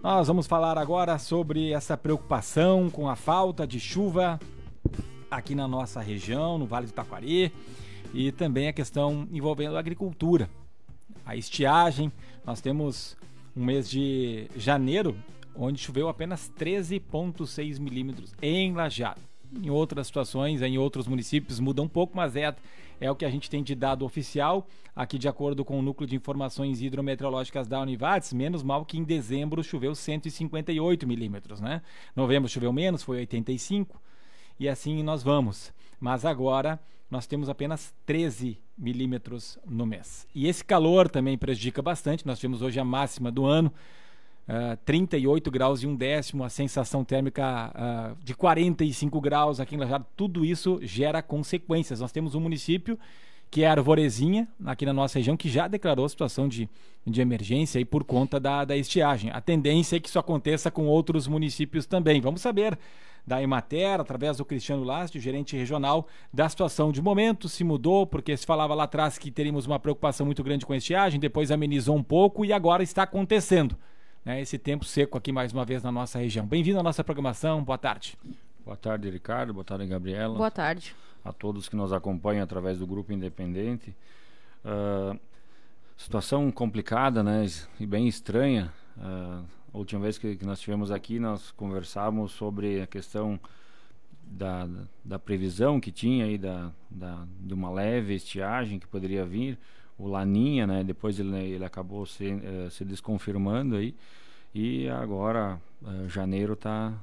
Nós vamos falar agora sobre essa preocupação com a falta de chuva aqui na nossa região, no Vale do Taquari, e também a questão envolvendo a agricultura. A estiagem, nós temos um mês de janeiro, onde choveu apenas 13,6 milímetros em Lajeado. Em outras situações, em outros municípios muda um pouco, mas é o que a gente tem de dado oficial. Aqui, de acordo com o Núcleo de Informações Hidrometeorológicas da Univates, menos mal que em dezembro choveu 158 milímetros, né? Novembro choveu menos, foi 85, e assim nós vamos. Mas agora nós temos apenas 13 milímetros no mês. E esse calor também prejudica bastante. Nós tivemos hoje a máxima do ano, 38 graus e 1/10, a sensação térmica de 45 graus aqui em Lajeado. Tudo isso gera consequências. Nós temos um município que é Arvorezinha, aqui na nossa região, que já declarou situação de emergência aí por conta da estiagem. A tendência é que isso aconteça com outros municípios também. Vamos saber da Emater, através do Cristiano Lasti, gerente regional, da situação de momento, se mudou, porque se falava lá atrás que teríamos uma preocupação muito grande com a estiagem, depois amenizou um pouco e agora está acontecendo, né, esse tempo seco aqui mais uma vez na nossa região. Bem-vindo à nossa programação, boa tarde. Boa tarde, Ricardo, boa tarde, Gabriela. Boa tarde. A todos que nos acompanham através do Grupo Independente. Situação complicada, né, e bem estranha. A última vez que nós estivemos aqui, nós conversávamos sobre a questão da previsão que tinha aí de uma leve estiagem que poderia vir, o Laninha, né? Depois ele acabou se desconfirmando aí, e agora janeiro tá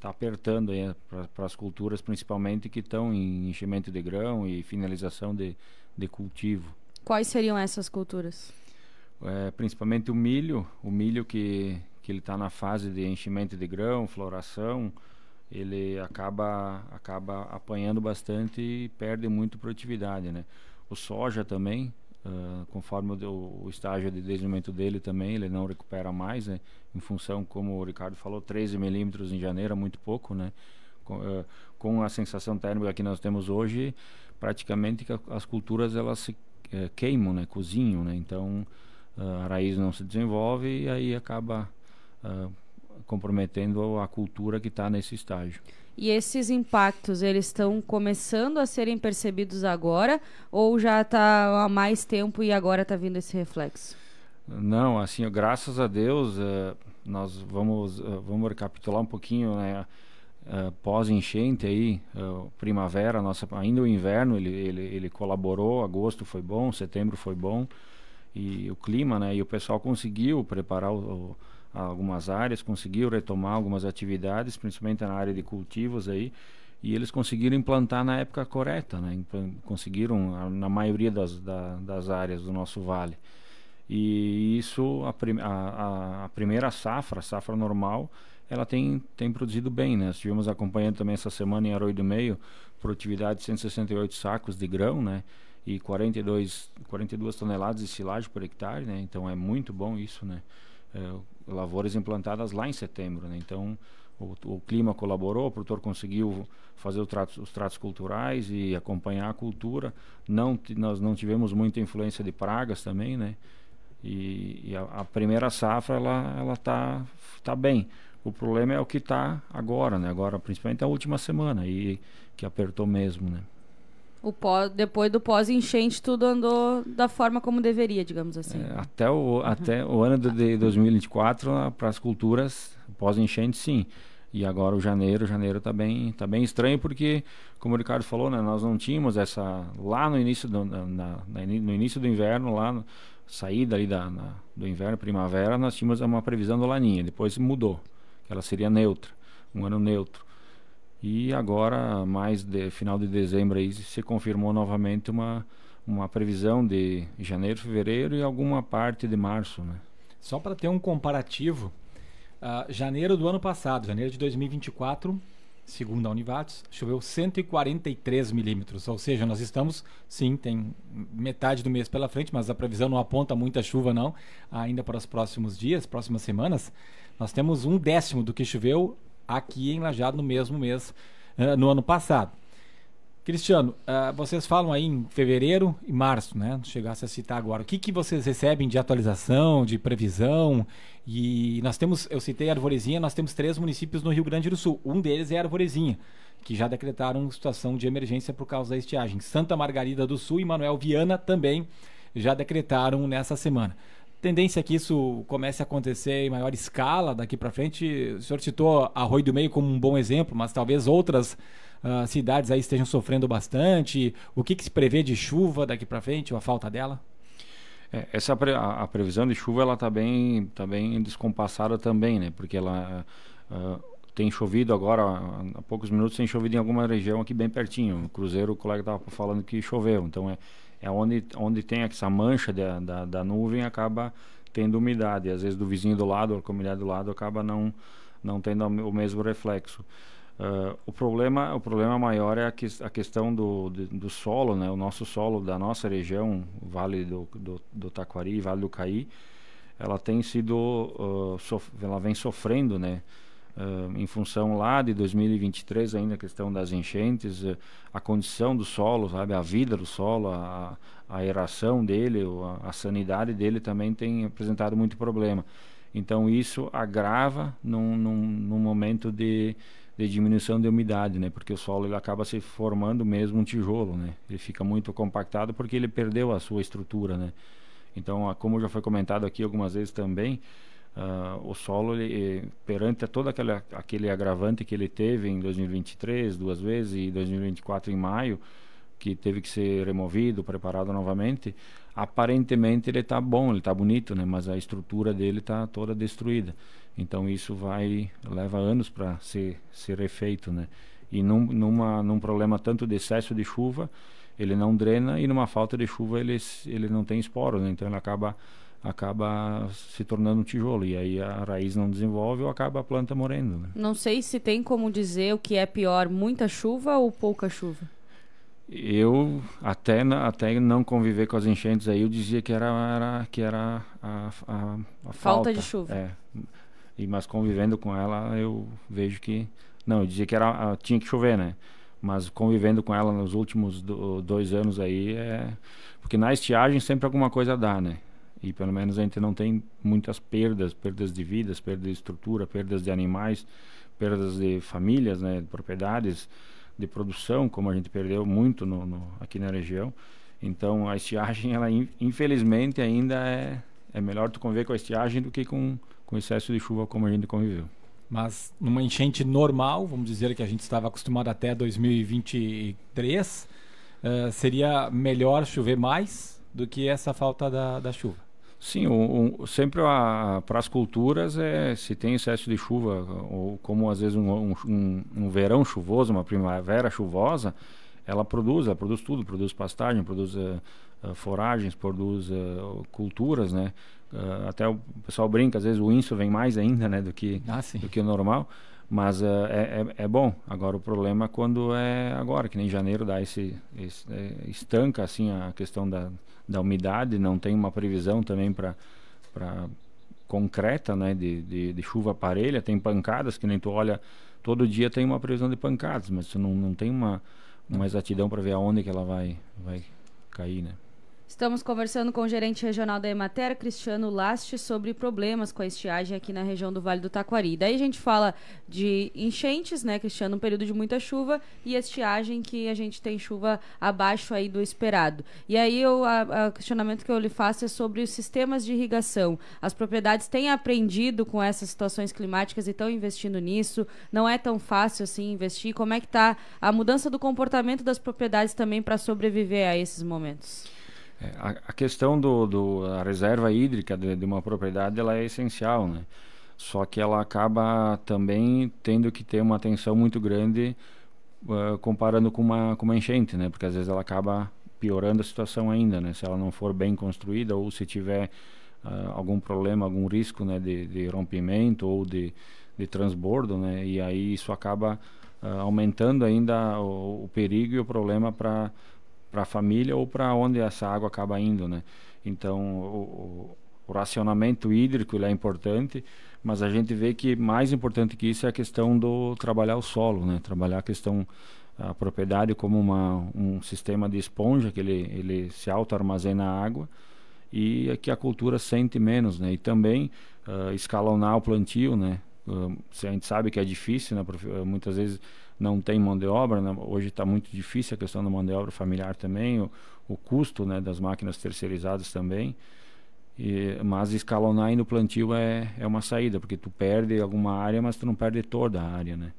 apertando aí para as culturas, principalmente que estão em enchimento de grão e finalização de cultivo. Quais seriam essas culturas? Principalmente o milho que ele está na fase de enchimento de grão, floração, ele acaba apanhando bastante e perde muito produtividade, né? O soja também, conforme o estágio de desenvolvimento dele também, ele não recupera mais, né? Em função, como o Ricardo falou, 13 milímetros em janeiro é muito pouco, né? Com a sensação térmica que nós temos hoje, praticamente que as culturas elas se queimam, né? Cozinham, né? Então a raiz não se desenvolve e aí acaba comprometendo a cultura que está nesse estágio. E esses impactos, eles estão começando a serem percebidos agora ou já está há mais tempo e agora está vindo esse reflexo? Não, assim, graças a Deus, nós vamos recapitular um pouquinho, né? Pós-enchente aí, primavera, ainda o inverno ele colaborou, agosto foi bom, setembro foi bom, e o clima, né? E o pessoal conseguiu preparar algumas áreas, conseguiu retomar algumas atividades, principalmente na área de cultivos aí, e eles conseguiram implantar na época correta, né? Conseguiram na maioria das áreas do nosso vale. E isso, a primeira safra, a safra normal, ela tem produzido bem, né? Estivemos acompanhando também essa semana em Arroio do Meio, produtividade de 168 sacos de grão, né? E 42 toneladas de silagem por hectare, né? Então é muito bom isso, né? Lavouras implantadas lá em setembro, né? Então o clima colaborou, o produtor conseguiu fazer os tratos culturais e acompanhar a cultura. Nós não tivemos muita influência de pragas também, né? E a primeira safra ela tá bem. O problema é o que está agora, né? Agora, principalmente a última semana aí, que apertou mesmo, né? Depois do pós-enchente, tudo andou da forma como deveria, digamos assim. Até o ano de 2024, para as culturas, pós-enchente, sim. E agora o janeiro tá bem estranho, porque, como o Ricardo falou, né, nós não tínhamos essa... Lá no início no início do inverno, saída ali do inverno, primavera, nós tínhamos uma previsão do Laninha. Depois mudou, que ela seria neutra, um ano neutro. E agora, final de dezembro, aí, se confirmou novamente uma previsão de janeiro, fevereiro e alguma parte de março, né? Só para ter um comparativo, janeiro do ano passado, janeiro de 2024, segundo a Univates, choveu 143 milímetros. Ou seja, nós estamos, sim, tem metade do mês pela frente, mas a previsão não aponta muita chuva não, ainda para os próximos dias, próximas semanas. Nós temos 1/10 do que choveu aqui em Lajeado no mesmo mês no ano passado. Cristiano, vocês falam aí em fevereiro e março, né? Não chegasse a citar agora. O que vocês recebem de atualização, de previsão? E nós temos, eu citei Arvorezinha, nós temos 3 municípios no Rio Grande do Sul. Um deles é Arvorezinha, que já decretaram situação de emergência por causa da estiagem. Santa Margarida do Sul e Manuel Viana também já decretaram nessa semana. Tendência é que isso comece a acontecer em maior escala daqui para frente. O senhor citou Arroio do Meio como um bom exemplo, mas talvez outras cidades aí estejam sofrendo bastante. O que se prevê de chuva daqui para frente ou a falta dela? A previsão de chuva ela tá bem descompassada também, né? Porque ela tem chovido agora, há poucos minutos tem chovido em alguma região aqui bem pertinho. No Cruzeiro o colega estava falando que choveu, então onde tem essa mancha da nuvem acaba tendo umidade. Às vezes do vizinho do lado, ou da comunidade do lado, acaba não tendo o mesmo reflexo. O problema maior é a questão do solo, né? O nosso solo da nossa região, o Vale do Taquari, Vale do Caí, ela tem sido, ela vem sofrendo, né? Em função lá de 2023 ainda a questão das enchentes, a condição do solo, sabe, a vida do solo, a aeração dele, a sanidade dele também tem apresentado muito problema. Então isso agrava num momento de diminuição de umidade, né? Porque o solo ele acaba se formando mesmo um tijolo, né? Ele fica muito compactado porque ele perdeu a sua estrutura, né? Então, como já foi comentado aqui algumas vezes também, o solo, perante todo aquele agravante que ele teve em 2023, 2 vezes, e 2024 em maio, que teve que ser removido, preparado novamente, aparentemente ele está bom, ele está bonito, né? Mas a estrutura dele está toda destruída. Então isso leva anos para ser refeito, né? E num problema tanto de excesso de chuva, ele não drena, e numa falta de chuva ele não tem esporo, né? Então ele acaba se tornando um tijolo, e aí a raiz não desenvolve ou acaba a planta morrendo, né? Não sei se tem como dizer o que é pior, muita chuva ou pouca chuva. Eu até não conviver com as enchentes aí, eu dizia que era a falta de chuva. Mas convivendo com ela eu vejo que não, eu dizia que tinha que chover, né? Mas convivendo com ela nos últimos 2 anos aí, porque na estiagem sempre alguma coisa dá, né? E pelo menos a gente não tem muitas perdas de vidas, perdas de estrutura, perdas de animais, perdas de famílias, né? De propriedades, de produção, como a gente perdeu muito aqui na região. Então a estiagem, ela infelizmente ainda é melhor tu conviver com a estiagem do que com excesso de chuva como a gente conviveu. Mas numa enchente normal, vamos dizer que a gente estava acostumado até 2023, seria melhor chover mais do que essa falta da chuva? Sim, sempre para as culturas, se tem excesso de chuva, ou como às vezes um verão chuvoso, uma primavera chuvosa, ela produz tudo, produz pastagem, produz foragens, produz culturas, né? Até o pessoal brinca, às vezes o inso vem mais ainda, né, do que o normal, mas é bom. Agora o problema é quando agora, que nem em janeiro dá estanca assim a questão da umidade, não tem uma previsão também para concreta, né, de chuva parelha, tem pancadas que nem tu olha, todo dia tem uma previsão de pancadas, mas tu não tem uma exatidão para ver aonde que ela vai cair, né? Estamos conversando com o gerente regional da Emater, Cristiano Last, sobre problemas com a estiagem aqui na região do Vale do Taquari. Daí a gente fala de enchentes, né, Cristiano, um período de muita chuva, e estiagem, que a gente tem chuva abaixo aí do esperado. E aí o questionamento que eu lhe faço é sobre os sistemas de irrigação. As propriedades têm aprendido com essas situações climáticas e estão investindo nisso? Não é tão fácil assim investir? Como é que está a mudança do comportamento das propriedades também para sobreviver a esses momentos? A questão da reserva hídrica de uma propriedade, ela é essencial, né? Só que ela acaba também tendo que ter uma atenção muito grande comparando com uma enchente, né? Porque às vezes ela acaba piorando a situação ainda, né? Se ela não for bem construída, ou se tiver algum problema, algum risco, né, de rompimento ou de transbordo, né? E aí isso acaba aumentando ainda o perigo e o problema para a família ou para onde essa água acaba indo, né? Então o racionamento hídrico ele é importante, mas a gente vê que mais importante que isso é a questão do trabalhar o solo, né? Trabalhar a questão a propriedade como um sistema de esponja, que ele se auto-armazena a água, e que a cultura sente menos, né? E também escalonar o plantio, né? A gente sabe que é difícil, né? Muitas vezes não tem mão de obra, né? Hoje está muito difícil a questão da mão de obra familiar também, o custo, né, das máquinas terceirizadas também. Mas escalonar aí no plantio é uma saída, porque tu perde alguma área, mas tu não perde toda a área, né?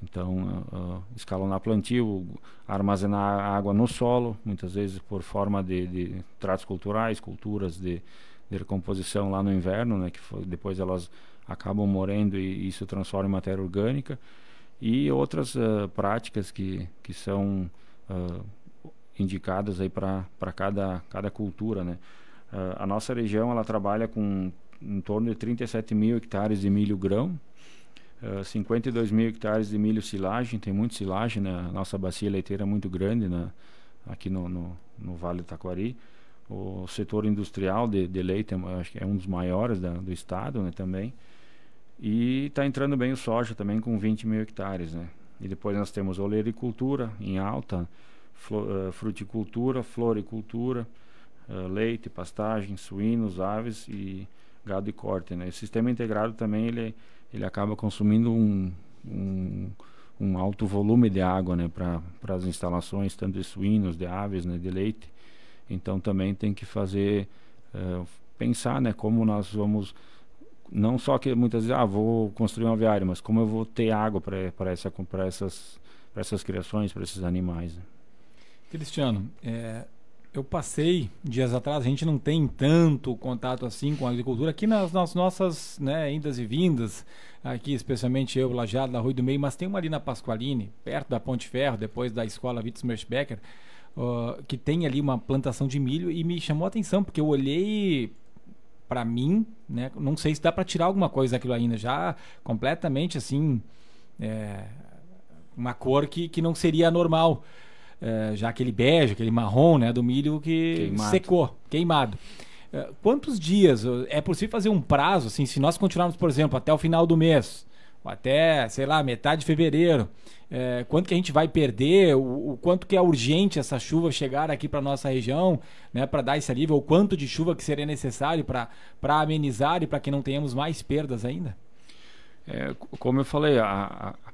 Então, escalonar plantio, armazenar água no solo, muitas vezes por forma de tratos culturais, culturas de recomposição lá no inverno, né, que depois elas acabam morrendo e isso transforma em matéria orgânica, e outras práticas que são indicadas aí para cada cultura, né? A nossa região ela trabalha com em torno de 37 mil hectares de milho grão, 52 mil hectares de milho silagem. Tem muito silagem, né? A nossa bacia leiteira é muito grande, né? Aqui no Vale do Taquari. O setor industrial de leite acho que é um dos maiores do estado, né, também. E está entrando bem o soja também com 20 mil hectares, né? E depois nós temos olericultura em alta, fruticultura, floricultura, leite, pastagem, suínos, aves e gado de corte, né? O sistema integrado também ele acaba consumindo um alto volume de água, né, para as instalações tanto de suínos, de aves, né, de leite. Então também tem que fazer pensar, né, como nós vamos, não só que muitas vezes vou construir um aviário, mas como eu vou ter água para essas criações, para esses animais, né? Cristiano, eu passei dias atrás, a gente não tem tanto contato assim com a agricultura aqui nas nossas, né, indas e vindas, aqui especialmente eu, Lajeado, da Rui do Meio, mas tem uma ali na Pasqualine, perto da Ponte Ferro, depois da escola Witz Merschbecker, que tem ali uma plantação de milho, e me chamou a atenção, porque eu olhei para mim, né, não sei se dá para tirar alguma coisa daquilo ainda, já completamente assim, uma cor que não seria normal. Já aquele bege, aquele marrom, né, do milho que secou, queimado. Quantos dias é possível fazer um prazo, assim, se nós continuarmos, por exemplo, até o final do mês, ou até, sei lá, metade de fevereiro, quanto que a gente vai perder, o quanto que é urgente essa chuva chegar aqui para nossa região, né, para dar esse alívio, ou quanto de chuva que seria necessário para amenizar e para que não tenhamos mais perdas ainda? Como eu falei,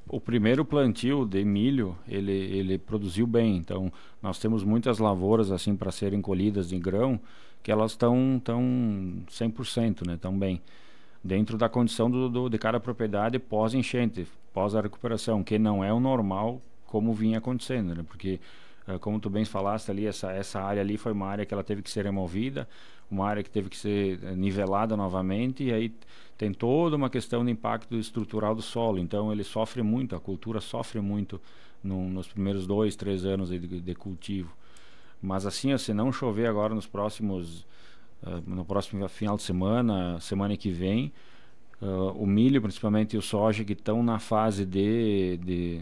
o primeiro plantio de milho ele produziu bem. Então nós temos muitas lavouras assim para serem colhidas de grão que elas estão 100%, né, tão bem dentro da condição de cada propriedade pós enchente, pós a recuperação, que não é o normal como vinha acontecendo, né? Porque como tu bem falaste ali, essa área ali foi uma área que ela teve que ser removida, uma área que teve que ser nivelada novamente, e aí tem toda uma questão de impacto estrutural do solo. Então ele sofre muito, a cultura sofre muito nos primeiros 2, 3 anos de cultivo. Mas assim, se não chover agora no próximo final de semana que vem, o milho principalmente e o soja, que estão na fase de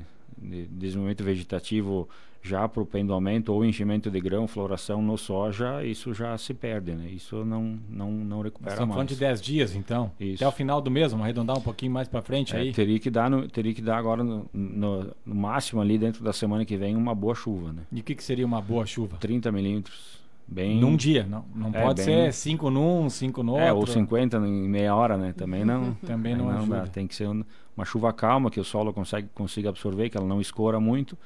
desenvolvimento vegetativo já para o pendoamento ou enchimento de grão, floração no soja, isso já se perde, né? Isso não recupera mais. Estamos falando de 10 dias, então. Isso. Até o final do mês, vamos arredondar um pouquinho mais para frente aí. Teria que dar agora no máximo ali dentro da semana que vem uma boa chuva, né? E o que seria uma boa chuva? 30 milímetros. Bem... Num dia, não pode ser 5 num, 5 no outro. Ou 50 em meia hora, né? Também não. Também não ajuda. Dá. Tem que ser uma chuva calma, que o solo consiga absorver, que ela não escoa muito.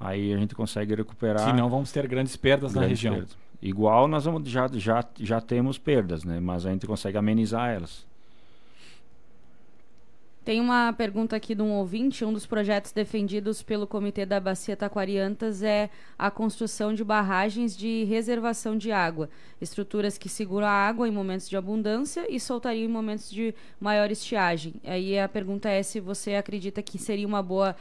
Aí a gente consegue recuperar. Senão vamos ter grandes perdas na região. Perdas. Igual nós já temos perdas, né? Mas a gente consegue amenizar elas. Tem uma pergunta aqui de um ouvinte. Um dos projetos defendidos pelo Comitê da Bacia Taquari-Antas é a construção de barragens de reservação de água. Estruturas que seguram a água em momentos de abundância e soltariam em momentos de maior estiagem. Aí a pergunta é se você acredita que seria uma boa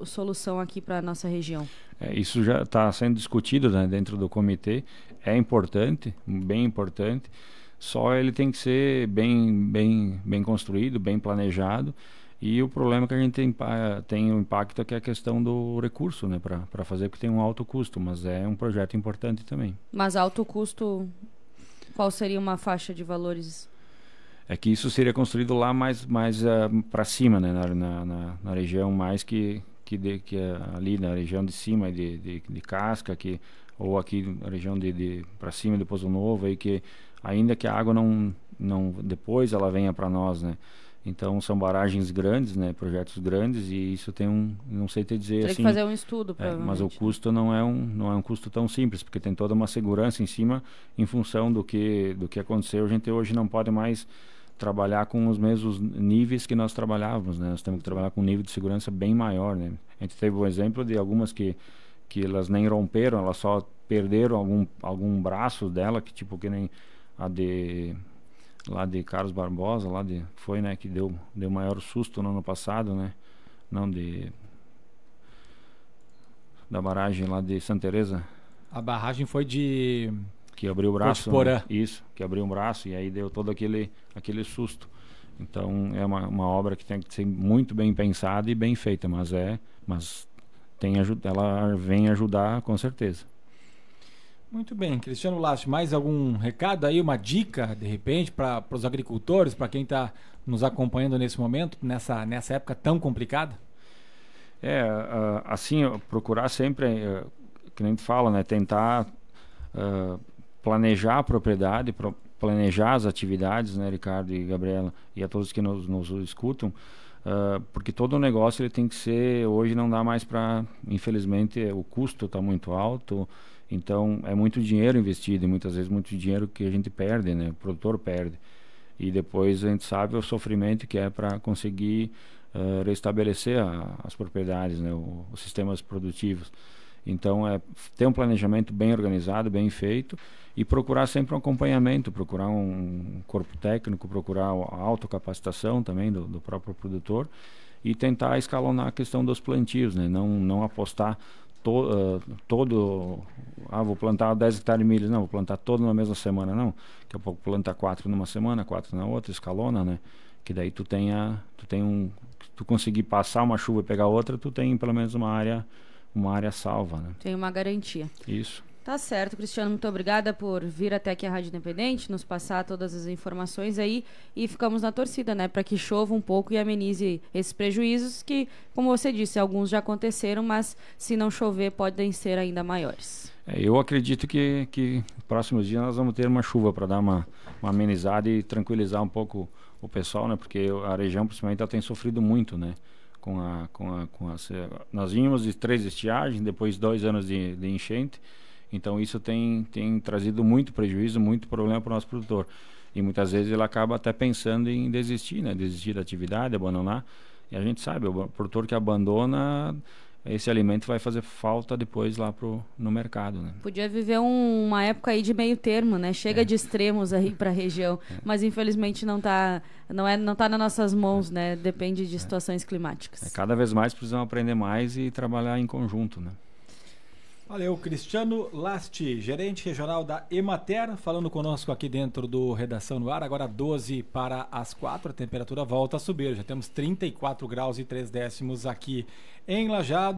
solução aqui para a nossa região. Isso já está sendo discutido, né, dentro do comitê. É importante, bem importante. Só ele tem que ser bem construído, bem planejado. E o problema que a gente tem o impacto é que é a questão do recurso, né, para fazer, porque tem um alto custo, mas é um projeto importante também. Mas alto custo, qual seria uma faixa de valores? É que isso seria construído lá mais para cima, né, na região mais que que é ali na região de cima de Casca, ou aqui na região para cima de Pozo Novo, aí que ainda que a água não depois ela venha para nós, né? Então são barragens grandes, né? Projetos grandes, e isso tem não sei te dizer. Teria assim, que fazer um estudo, provavelmente. Mas o custo não é um custo tão simples, porque tem toda uma segurança em cima, em função do que aconteceu. A gente hoje não pode mais trabalhar com os mesmos níveis que nós trabalhávamos, né? Nós temos que trabalhar com um nível de segurança bem maior, né? A gente teve um exemplo de algumas que elas nem romperam, elas só perderam algum braço dela, que nem a lá de Carlos Barbosa, foi, né, que deu maior susto no ano passado, né? Não da barragem lá de Santa Teresa. A barragem foi de que abriu o braço, né? Isso, que abriu um braço e aí deu todo aquele susto. Então é uma obra que tem que ser muito bem pensada e bem feita, mas ela vem ajudar com certeza. Muito bem, Cristiano Last, mais algum recado aí, uma dica de repente para os agricultores, para quem está nos acompanhando nesse momento, nessa época tão complicada? Assim, procurar sempre, que nem tu fala, né, tentar planejar a propriedade, planejar as atividades, né, Ricardo e Gabriela, e a todos que nos escutam, porque todo o negócio ele tem que ser, hoje não dá mais para, infelizmente, o custo está muito alto, então é muito dinheiro investido e muitas vezes muito dinheiro que a gente perde, né, o produtor perde, e depois a gente sabe o sofrimento que é para conseguir restabelecer as propriedades, né, os sistemas produtivos. Então ter um planejamento bem organizado, bem feito, e procurar sempre um acompanhamento, procurar um corpo técnico, procurar a autocapacitação também do próprio produtor, e tentar escalonar a questão dos plantios, né? Não apostar vou plantar 10 hectares de milho, não, vou plantar todo na mesma semana, não. Daqui a pouco planta 4 numa semana, 4 na outra, escalona, né? Que daí tu conseguir passar uma chuva e pegar outra, tu tem pelo menos uma área salva, né? Tem uma garantia. Isso. Tá certo, Cristiano, muito obrigada por vir até aqui à Rádio Independente, nos passar todas as informações aí, e ficamos na torcida, né, para que chova um pouco e amenize esses prejuízos que, como você disse, alguns já aconteceram, mas se não chover podem ser ainda maiores. Eu acredito que próximos dias nós vamos ter uma chuva para dar uma amenizada e tranquilizar um pouco o pessoal, né, porque a região principalmente ela tem sofrido muito, né, nós vínhamos de 3 estiagens, depois 2 anos de enchente. Então isso tem trazido muito prejuízo, muito problema para o nosso produtor. E muitas vezes ele acaba até pensando em desistir, né? Desistir da atividade, abandonar. E a gente sabe, o produtor que abandona, esse alimento vai fazer falta depois lá no mercado, né? Podia viver uma época aí de meio termo, né? Chega de extremos aí para a região, mas infelizmente não tá nas nossas mãos, né? Depende de situações climáticas. Cada vez mais precisamos aprender mais e trabalhar em conjunto, né? Valeu, Cristiano Last, gerente regional da Emater, falando conosco aqui dentro do Redação no Ar. Agora 12 para as 4, a temperatura volta a subir. Já temos 34 graus e 3 décimos aqui em Lajeado.